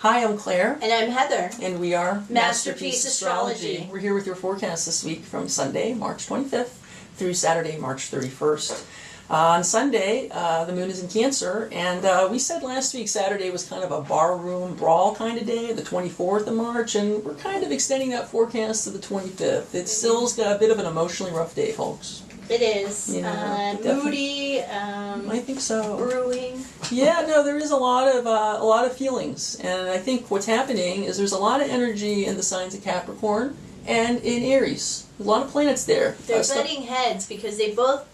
Hi, I'm Claire. And I'm Heather. And we are Masterpeace Astrology. We're here with your forecast this week from Sunday, March 25th through Saturday, March 31st. On Sunday, the moon is in Cancer, and we said last week Saturday was kind of a barroom brawl kind of day, the 24th of March, and we're kind of extending that forecast to the 25th. It still's got a bit of an emotionally rough day, folks. It is. Moody. I think so. Brewing. Yeah, no, there is a lot of feelings, and I think what's happening is there's a lot of energy in the signs of Capricorn and in Aries. There's a lot of planets there. They're butting heads because they both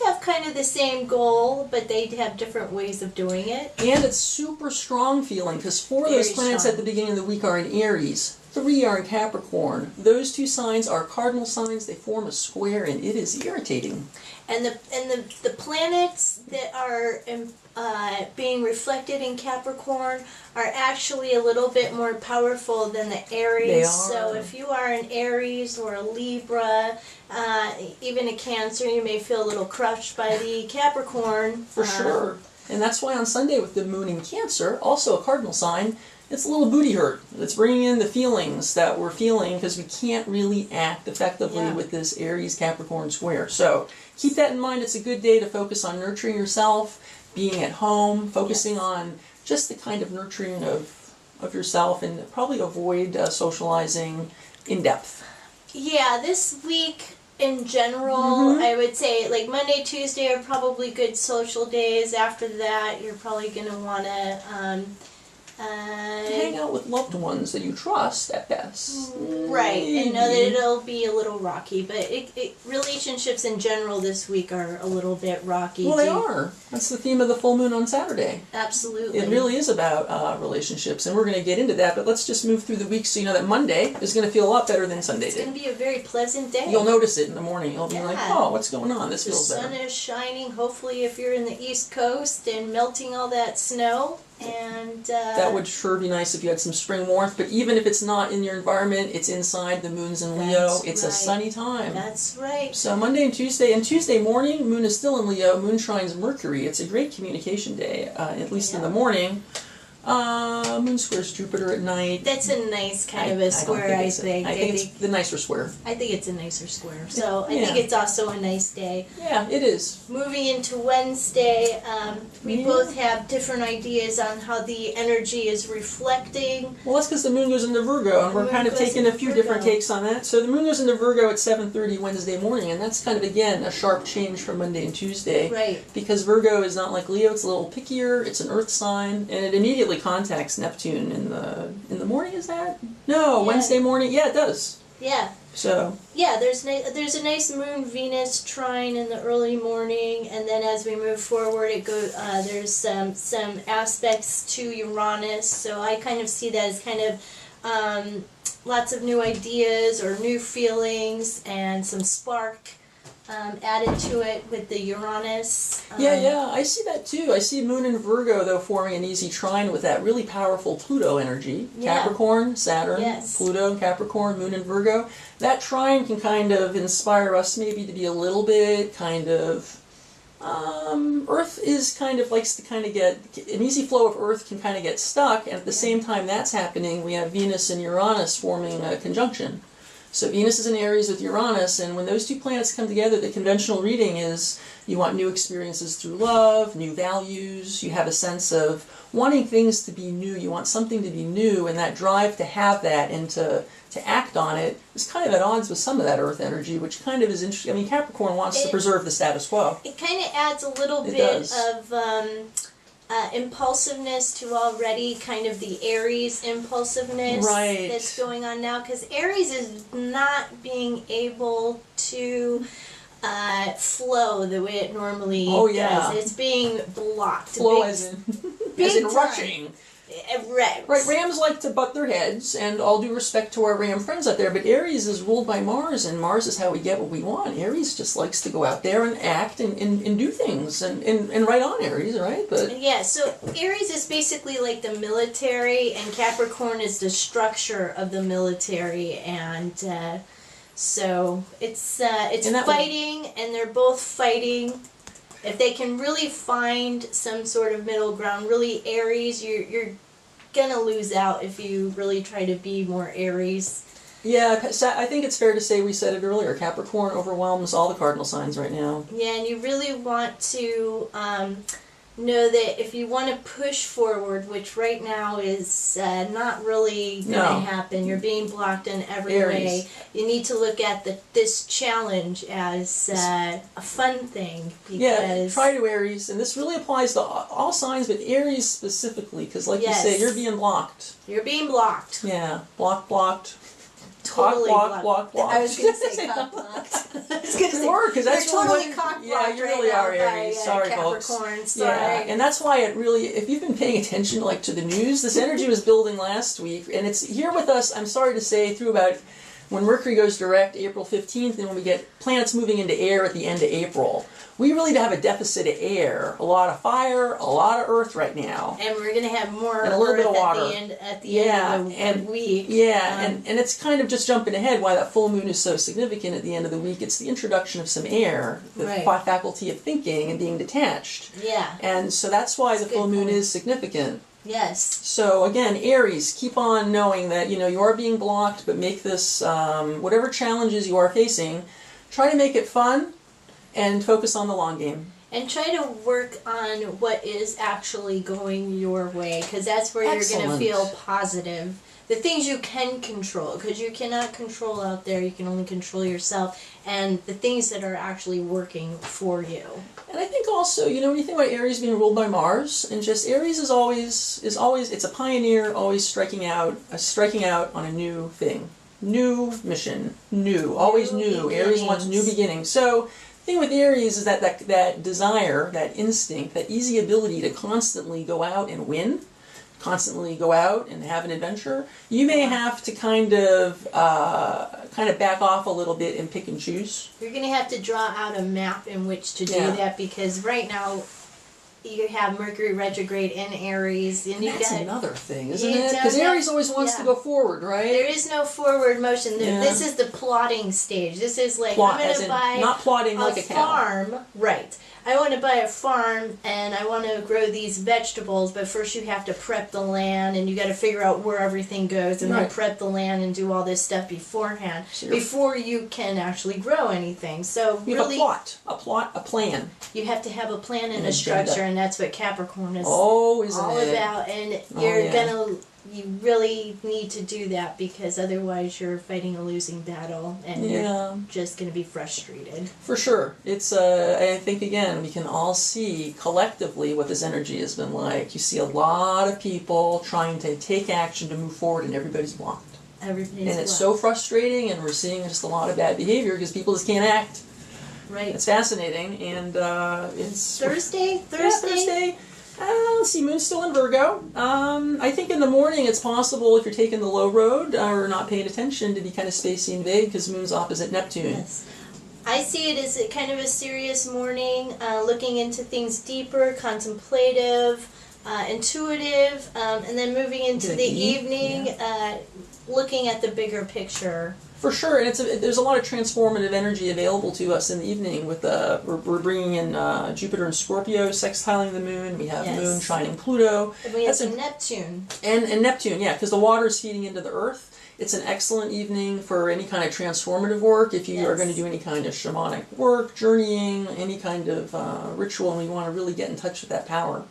have kind of the same goal, but they have different ways of doing it. And it's super strong feeling because four of those planets at the beginning of the week are in Aries. 3 are in Capricorn. Those two signs are cardinal signs. They form a square, and it is irritating. And the planets that are being reflected in Capricorn are actually a little bit more powerful than the Aries. They are. So if you are an Aries or a Libra, even a Cancer, you may feel a little crushed by the Capricorn. For sure. And that's why on Sunday with the moon in Cancer, also a cardinal sign, it's a little booty hurt. It's bringing in the feelings that we're feeling because we can't really act effectively with this Aries-Capricorn square. So keep that in mind. It's a good day to focus on nurturing yourself, being at home, focusing on just the kind of nurturing of yourself, and probably avoid socializing in depth. Yeah, this week in general, I would say like Monday, Tuesday are probably good social days. After that, you're probably going to want to hang out with loved ones that you trust at best. Right, and know that it'll be a little rocky, but relationships in general this week are a little bit rocky. Well, they are. That's the theme of the full moon on Saturday. Absolutely. It really is about relationships, and we're going to get into that, but let's just move through the week so you know that Monday is going to feel a lot better than Sunday did. It's going to be a very pleasant day. You'll notice it in the morning. You'll be like, oh, what's going on? This feels better. The sun is shining, hopefully if you're in the East Coast, and melting all that snow. And that would sure be nice if you had some spring warmth, but even if it's not in your environment, it's inside, the moon's in Leo, it's a sunny time. That's right. So Monday and Tuesday morning, moon is still in Leo, moon trines Mercury. It's a great communication day, at least in the morning. Moon squares Jupiter at night. That's a nice kind of a square, I think. I think it's the nicer square. I think it's a nicer square. So I think it's also a nice day. Yeah, it is. Moving into Wednesday, we both have different ideas on how the energy is reflecting. Well, that's because the moon goes into Virgo, and we're kind of taking a few different takes on that. So the moon goes into Virgo at 7:30 Wednesday morning, and that's kind of, again, a sharp change from Monday and Tuesday. Right. Because Virgo is not like Leo, it's a little pickier, it's an earth sign, and it immediately contacts Neptune in the morning. Is that Wednesday morning? Yeah, it does. Yeah. So there's a nice Moon Venus trine in the early morning, and then as we move forward, there's some aspects to Uranus. So I kind of see that as kind of lots of new ideas or new feelings and some spark added to it with the Uranus. I see that too. I see Moon and Virgo, though, forming an easy trine with that really powerful Pluto energy. Capricorn, Saturn, Pluto, Capricorn, Moon and Virgo. That trine can kind of inspire us maybe to be a little bit kind of... Earth is kind of likes to kind of get... An easy flow of Earth can kind of get stuck, and at the same time that's happening, we have Venus and Uranus forming a conjunction. So Venus is in Aries with Uranus, and when those two planets come together, the conventional reading is you want new experiences through love, new values, you have a sense of wanting things to be new, you want something to be new, and that drive to have that and to act on it is kind of at odds with some of that Earth energy, which kind of is interesting. I mean, Capricorn wants to preserve the status quo. It kind of adds a little bit of... impulsiveness to already kind of the Aries impulsiveness that's going on now, because Aries is not being able to flow the way it normally does. It's being blocked. Flow as in rushing. Right. Rams like to butt their heads, and all due respect to our ram friends out there, but Aries is ruled by Mars, and Mars is how we get what we want. Aries just likes to go out there and act and do things, and right on, Aries, right? But so Aries is basically like the military, and Capricorn is the structure of the military, and so it's fighting, and they're both fighting. If they can really find some sort of middle ground, really Aries, you're gonna lose out if you really try to be more Aries. Yeah, I think it's fair to say, we said it earlier, Capricorn overwhelms all the cardinal signs right now. Yeah, and you really want to know that if you want to push forward, which right now is not really going to happen, you're being blocked in every way, you need to look at this challenge as a fun thing. Because yeah, try to Aries, and this really applies to all signs, but Aries specifically, because like you say, you're being blocked. You're being blocked. Yeah, blocked. Totally blocked. I was going to say cock blocked. I was going to say, because that's you're really totally cock blocked. Yeah, you really are, Aries. Sorry, Capricorn, folks. sorry. Yeah, and that's why it really, if you've been paying attention like to the news, this energy was building last week, and it's here with us, I'm sorry to say, through about when Mercury goes direct, April 15th, and when we get planets moving into air at the end of April. We really have a deficit of air, a lot of fire, a lot of earth right now. And we're going to have more and a little bit of water at the end of the week. Yeah, and it's kind of just jumping ahead why that full moon is so significant at the end of the week. It's the introduction of some air, the faculty of thinking and being detached. Yeah. And so that's why the full moon is significant. Yes. So again, Aries, keep on knowing that, you are being blocked, but make this, whatever challenges you are facing, try to make it fun. And focus on the long game. And try to work on what is actually going your way, because that's where you're going to feel positive. The things you can control, because you cannot control out there, you can only control yourself, and the things that are actually working for you. And I think also, when you think about Aries being ruled by Mars, and just Aries is always, it's a pioneer, always striking out on a new thing. New mission. Always new. Aries wants new beginnings. So, the thing with Aries is that desire, that instinct, that easy ability to constantly go out and win, constantly go out and have an adventure. You may have to kind of back off a little bit and pick and choose. You're going to have to draw out a map in which to do that, because right now you have Mercury retrograde in Aries, and that's another thing, isn't it? Because Aries always wants to go forward, right? There is no forward motion. This is the plotting stage. This is like, I'm going to buy not plotting like a farm, right? I want to buy a farm and I want to grow these vegetables, but first you have to prep the land, and you got to figure out where everything goes, and then prep the land and do all this stuff beforehand before you can actually grow anything. So you really have a plan. You have to have a plan and a structure, and that's what Capricorn is all about. And you really need to do that, because otherwise you're fighting a losing battle, and you're just going to be frustrated. For sure. It's, I think, again, we can all see collectively what this energy has been like. You see a lot of people trying to take action to move forward, and everybody's blocked. It's so frustrating, and we're seeing just a lot of bad behavior because people just can't act. Right. It's fascinating, and it's... Thursday? Yeah, Thursday. Let's see, Moon's still in Virgo. I think in the morning it's possible, if you're taking the low road or not paying attention, to be kind of spacey and vague because Moon's opposite Neptune. Yes. I see it as kind of a serious morning, looking into things deeper, contemplative, intuitive, and then moving into the evening, looking at the bigger picture. For sure, and there's a lot of transformative energy available to us in the evening. With we're bringing in Jupiter and Scorpio sextiling the Moon. We have Moon trining Pluto. And we have some Neptune. And Neptune, because the water is feeding into the Earth. It's an excellent evening for any kind of transformative work. If you are going to do any kind of shamanic work, journeying, any kind of ritual, and you want to really get in touch with that power.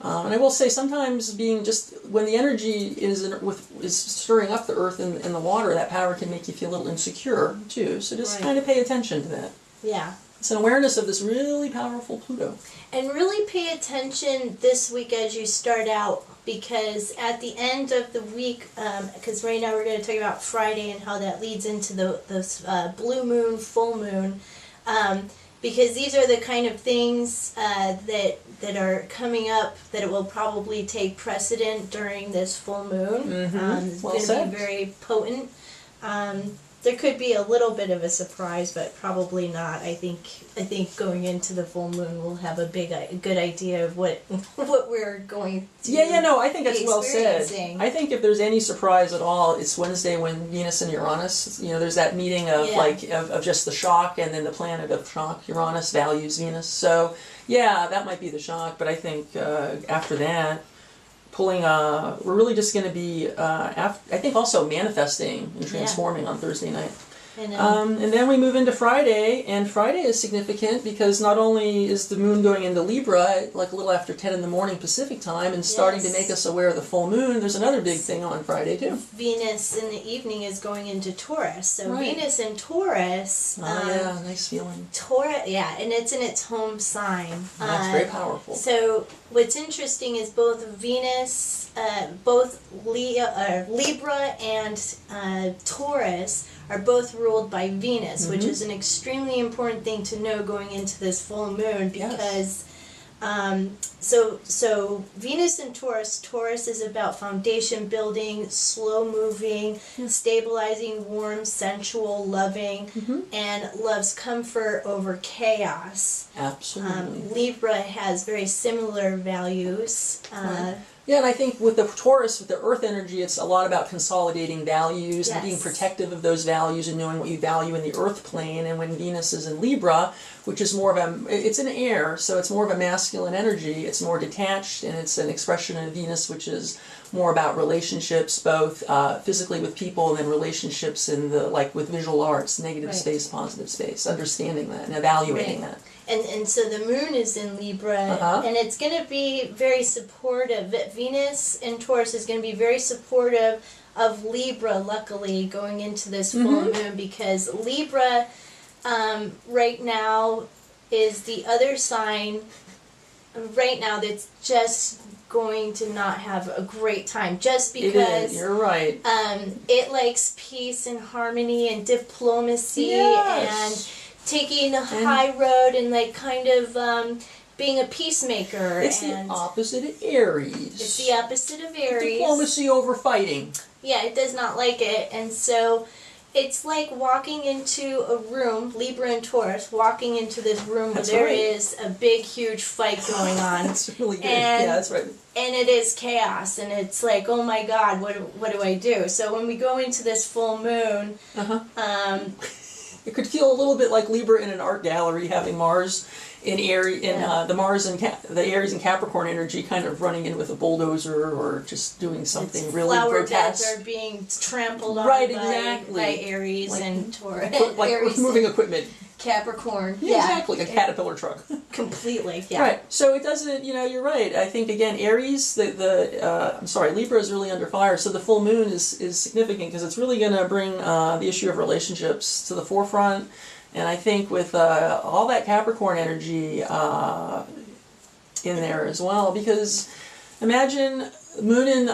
And I will say, sometimes when the energy is stirring up the earth and the water, that power can make you feel a little insecure too. So just kind of pay attention to that. Yeah. It's an awareness of this really powerful Pluto. And really pay attention this week as you start out, because at the end of the week, because right now we're going to talk about Friday and how that leads into the blue moon, full moon. Because these are the kind of things that are coming up that it will probably take precedent during this full moon. It's going to be very potent. There could be a little bit of a surprise, but probably not. I think going into the full moon, we'll have a good idea of what we're going to. I think that's well said. I think if there's any surprise at all, it's Wednesday when Venus and Uranus. There's that meeting of of just the shock, and then the planet of shock, Uranus, values Venus. So that might be the shock. But I think after that, pulling, we're really just going to be, I think also manifesting and transforming on Thursday night. And then we move into Friday, and Friday is significant because not only is the moon going into Libra, like a little after 10 in the morning Pacific time, and starting to make us aware of the full moon, there's another big thing on Friday too. Venus in the evening is going into Taurus. So Venus in Taurus. Nice feeling. Taurus, and it's in its home sign. That's very powerful. So what's interesting is both Venus, both Libra and Taurus are both ruled by Venus, which is an extremely important thing to know going into this full moon because so Venus and Taurus is about foundation building, slow moving, stabilizing, warm, sensual, loving, and loves comfort over chaos. Absolutely. Libra has very similar values. Yeah, and I think with the Taurus, with the earth energy, it's a lot about consolidating values and being protective of those values and knowing what you value in the earth plane. And when Venus is in Libra, which is more of it's an air, so it's more of a masculine energy, it's more detached, and it's an expression of Venus, which is more about relationships, both physically with people and then relationships in the, like with visual arts, negative space, positive space, understanding that and evaluating that. And so the moon is in Libra, and it's going to be very supportive. Venus in Taurus is going to be very supportive of Libra, luckily, going into this full moon, because Libra right now is the other sign right now that's just going to not have a great time, just because you're right. It likes peace and harmony and diplomacy and taking the high road and like kind of being a peacemaker. It's the opposite of Aries. It's the opposite of Aries. Diplomacy over fighting. Yeah, it does not like it. And so it's like walking into a room, Libra and Taurus, walking into this room where there is a big, huge fight going on. That's really good. Yeah, that's right. And it is chaos, and it's like, oh my God, what do I do? So when we go into this full moon, it could feel a little bit like Libra in an art gallery, having Mars in Aries, the Mars and the Aries and Capricorn energy, kind of running in with a bulldozer or just doing something really grotesque. Flower beds are being trampled on by Aries and Taurus. Like Aries moving equipment. Capricorn. Yeah, exactly, like a caterpillar truck. Completely, Right, so it doesn't, you're right. I think, again, Aries, Libra is really under fire, so the full moon is significant because it's really going to bring the issue of relationships to the forefront. And I think with all that Capricorn energy in there as well, because imagine Moon in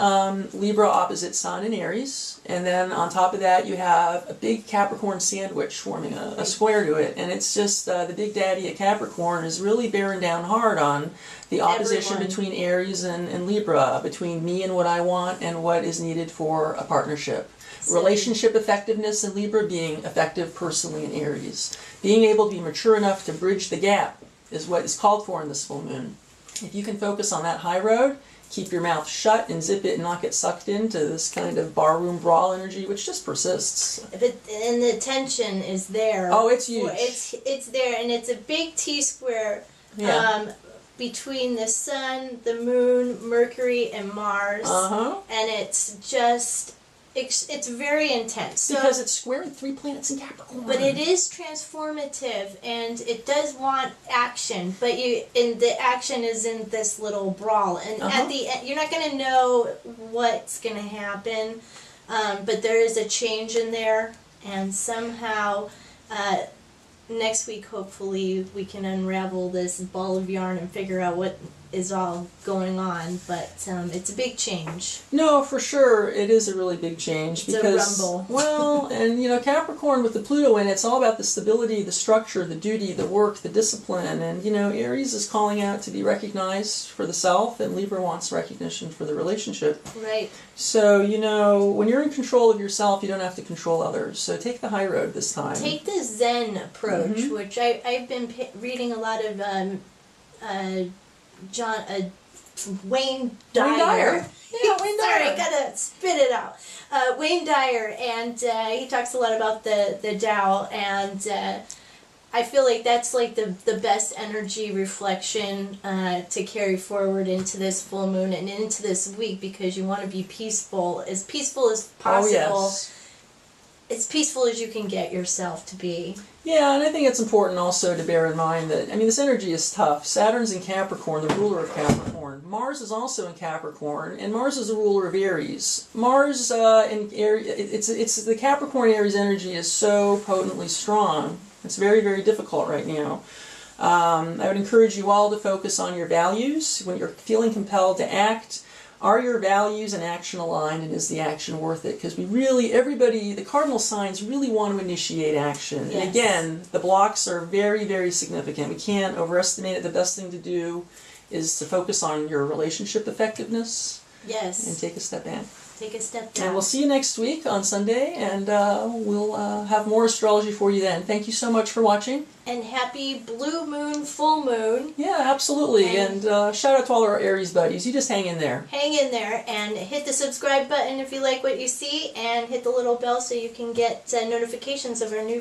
Libra opposite Sun in Aries, and then on top of that you have a big Capricorn sandwich forming a square to it, and it's just the big daddy at Capricorn is really bearing down hard on the opposition between Aries and Libra, between me and what I want and what is needed for a partnership. Relationship effectiveness in Libra, being effective personally in Aries. Being able to be mature enough to bridge the gap is what is called for in this full moon. If you can focus on that high road, keep your mouth shut and zip it and not get sucked into this kind of barroom brawl energy, which just persists. And the tension is there. Oh, it's huge. It's there, and it's a big T-square between the Sun, the Moon, Mercury, and Mars. And it's just... It's very intense. Because it's squaring 3 planets in Capricorn. But it is transformative, and it does want action. But the action is in this little brawl, and at the end, you're not going to know what's going to happen. But there is a change in there, and somehow next week, hopefully, we can unravel this ball of yarn and figure out what is all going on, but it's a big change. No, for sure, it is a really big change. It's a rumble. Well, and Capricorn with the Pluto in it's all about the stability, the structure, the duty, the work, the discipline, and Aries is calling out to be recognized for the self, and Libra wants recognition for the relationship. Right. So, when you're in control of yourself, you don't have to control others. So take the high road this time. Take the Zen approach, which I've been reading a lot of Wayne Dyer. Yeah, Wayne Dyer. Sorry, I gotta spit it out. Wayne Dyer, and he talks a lot about the Tao, and I feel like that's like the best energy reflection to carry forward into this full moon and into this week, because you want to be peaceful as possible. Oh, yes. As peaceful as you can get yourself to be. Yeah, and I think it's important also to bear in mind that, I mean, this energy is tough. Saturn's in Capricorn, the ruler of Capricorn. Mars is also in Capricorn, and Mars is the ruler of Aries. Mars in Aries, it's the Capricorn Aries energy is so potently strong. It's very, very difficult right now. I would encourage you all to focus on your values. When you're feeling compelled to act, are your values and action aligned, and is the action worth it? Because we really, everybody, the cardinal signs really want to initiate action. Yes. And again, the blocks are very, very significant. We can't overestimate it. The best thing to do is to focus on your relationship effectiveness. Yes. And take a step back. Take a step back. And we'll see you next week on Sunday, and we'll have more astrology for you then. Thank you so much for watching. And happy blue moon, full moon. Yeah, absolutely. And shout out to all our Aries buddies. You just hang in there. Hang in there and hit the subscribe button if you like what you see, and hit the little bell so you can get notifications of our new